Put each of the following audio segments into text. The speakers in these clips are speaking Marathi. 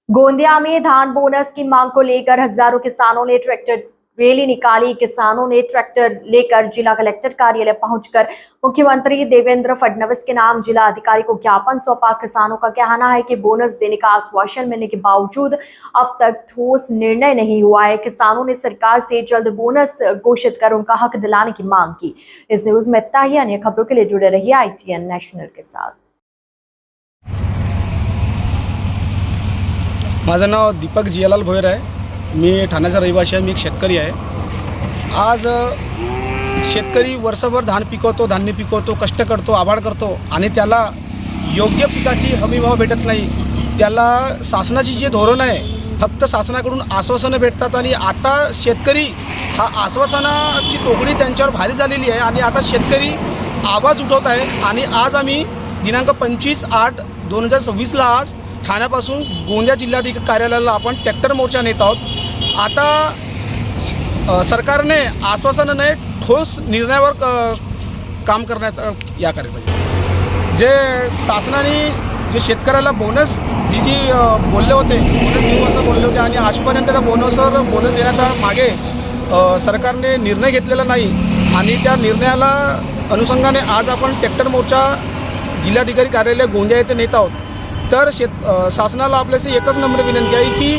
गोंदिया में धान बोनस की मांग को लेकर हजारों किसानों ने ट्रैक्टर रैली निकाली। किसानों ने ट्रैक्टर लेकर जिला कलेक्टर कार्यालय पहुंचकर मुख्यमंत्री देवेंद्र फडणवीस के नाम जिला अधिकारी को ज्ञापन सौंपा। किसानों का कहना है कि बोनस देने का आश्वासन मिलने के बावजूद अब तक ठोस निर्णय नहीं हुआ है। किसानों ने सरकार से जल्द बोनस घोषित कर उनका हक दिलाने की मांग की। इस न्यूज में इतना ही। अन्य खबरों के लिए जुड़े रहिए ITN नेशनल के साथ। माझं नाव दीपक जियालाल भोयर आहे। मी ठाण्याचा रहिवासी आहे। मी एक शेतकरी आहे। आज शेतकरी वर्षभर धान पिकवतो, धान्य पिकवतो, कष्ट करतो, आभाळ करतो आणि त्याला योग्य पिकाची हमीभाव भेटत नाही। त्याला शासनाची जी धोरण आहे फक्त शासनाकडून आश्वासनं भेटतात आणि आता शेतकरी हा आश्वासनाची तोकडी त्यांच्यावर भारी झालेली आहे आणि आता शेतकरी आवाज उठवत आहे। आणि आज आम्ही दिनांक 25/8/2026 आज ठाण्यापासून गोंदिया जिल्हाधिकारी कार्यालयाला आपण ट्रॅक्टर मोर्चा नेत आहोत। आता सरकारने आश्वासनं नाही ठोस निर्णयावर काम करण्याचा या करायला पाहिजे। जे शासनाने जे शेतकऱ्याला बोनस जी बोलले होते, बोनस देऊ असं बोलले होते आणि आजपर्यंत त्या बोनसवर बोनस देण्याचा मागे सरकारने निर्णय घेतलेला नाही आणि त्या निर्णयाला अनुषंगाने आज आपण ट्रॅक्टर मोर्चा जिल्हाधिकारी कार्यालय गोंदिया येथे नेत आहोत। तर शासनाला आपल्याशी एकच नम्र विनंती आहे की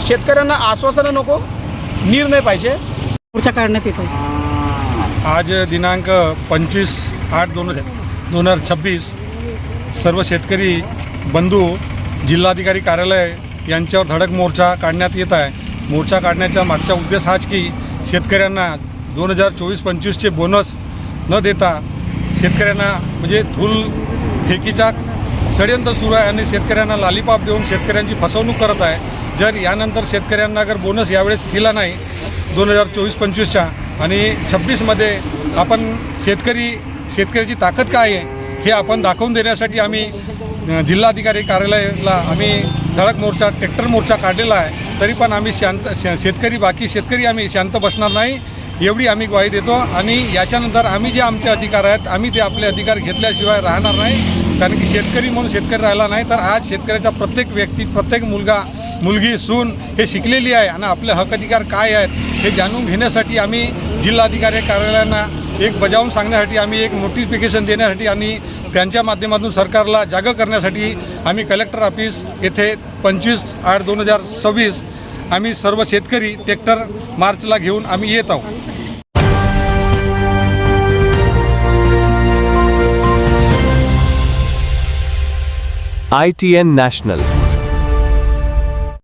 शेतकऱ्यांना आश्वासनं नको, निर्णय पाहिजे। मोर्चा काढण्यात येतो। आज दिनांक 25/8/2026 सर्व शेतकरी बंधू जिल्हाधिकारी कार्यालय यांच्यावर धडक मोर्चा काढण्यात येत आहे। मोर्चा काढण्याचा मागचा उद्देश हाच की शेतकऱ्यांना 2024-25चे बोनस न देता शेतकऱ्यांना म्हणजे धूल फेकीचा षडयंत्र सुरू आहे आणि शेतकऱ्यांना लालीपाप देऊन शेतकऱ्यांची फसवणूक करत आहे। जर यानंतर शेतकऱ्यांना अगर बोनस यावेळेस दिला नाही 2024-25च्या आणि 26मध्ये आपण शेतकऱ्याची ताकद काय आहे हे आपण दाखवून देण्यासाठी आम्ही जिल्हाधिकारी कार्यालयाला आम्ही धडक मोर्चा ट्रॅक्टर मोर्चा काढलेला आहे। तरी पण आम्ही बाकी शेतकरी आम्ही शांत बसणार नाही एवढी आम्ही ग्वाही देतो आणि याच्यानंतर आम्ही जे आमचे अधिकार आहेत आम्ही ते आपले अधिकार घेतल्याशिवाय राहणार नाही। कारण की शेतकरी म्हणून शेतकरी राहिला नाही तर आज शेतकऱ्याचा प्रत्येक व्यक्ती, प्रत्येक मुलगा मुलगी सून हे शिकलेली आहे आणि आपले हक अधिकार काय आहेत हे जाणून घेण्यासाठी आम्ही जिल्हाधिकारी कार्यालयांना एक बजावून सांगण्यासाठी आम्ही एक नोटिफिकेशन देण्यासाठी आणि त्यांच्या माध्यमातून सरकारला जागं करण्यासाठी आम्ही कलेक्टर ऑफिस येथे 25/8/2026 आम्ही सर्व शेतकरी ट्रॅक्टर मार्चला घेऊन आम्ही येत आहोत। ITN National